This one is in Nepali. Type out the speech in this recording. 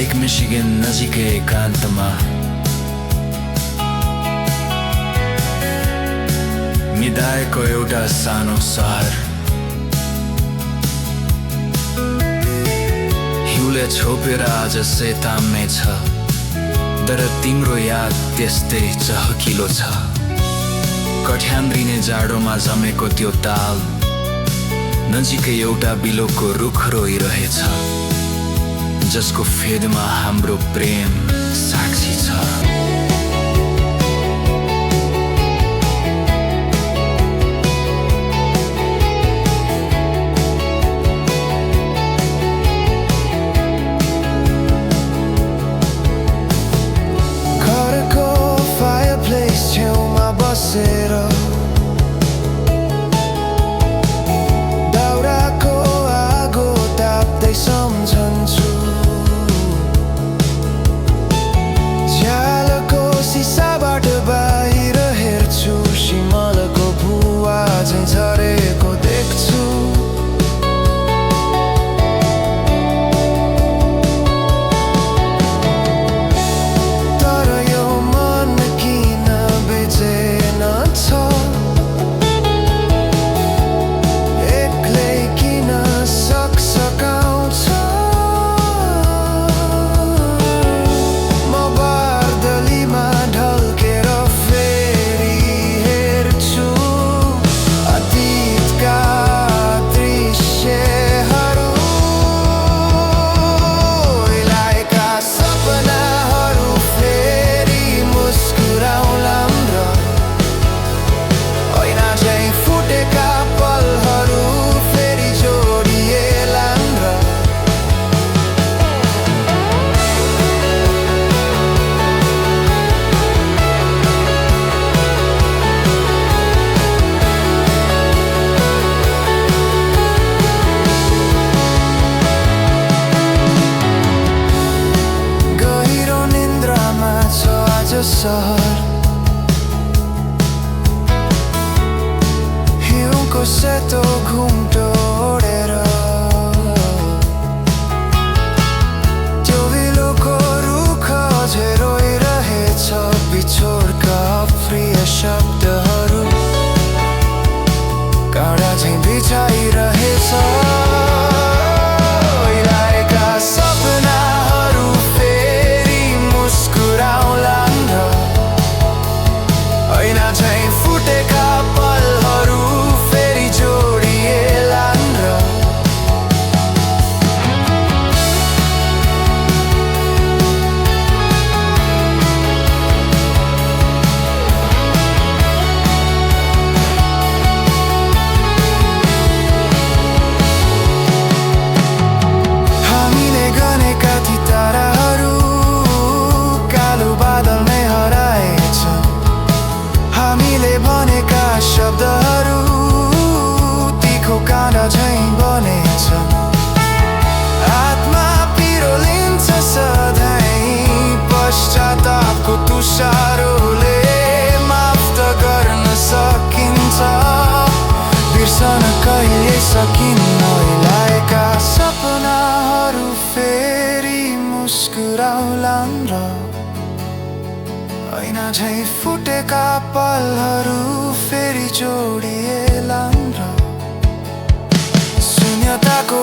लेक मिशिगन नजिकै एकान्तमा निदाएको एउटा सानो सहर। हिउँले छोपेर आज सेताम्ने छ, तर तिम्रो याद त्यस्तै चहकिलो छ। कठ्यान्द्रिने जाडोमा जमेको त्यो ताल नजिकै एउटा बिलोको रुख रोइरहेछ, जसको फेदमा हाम्रो प्रेम साक्षी छ। घरको फायरप्लेस छेउमा बसेर सम्झन्छु, झ्यालको सिसाबाट बाहिर हेर्छु, सिमलको भुवा झैं झरेको देख्छु। तर यो मन किन बेचेन छ, एक्लै किन सकसकाउँछ। सहर हिउँको सेतो घुम्टो ओढेर, त्यो बिलोको रुख अझै रोइरहेछ, बिछोडका अप्रिय शब्दहरू काँडा झैं बिछाइरहेछ। शब्दहरू तीखो काँडा झैं बनेछ, आत्मा पिरोलिन्छ सधैँ पश्चातापको तुषारोले। माफ त गर्न सकिन्छ, बिर्सन कहिले सकिन्न। ओइलाएका सपनाहरू फेरि मुस्कुराउलान् र ऐना झैं फुटेका पलहरू फेरि जोडिएलान् र शून्यताको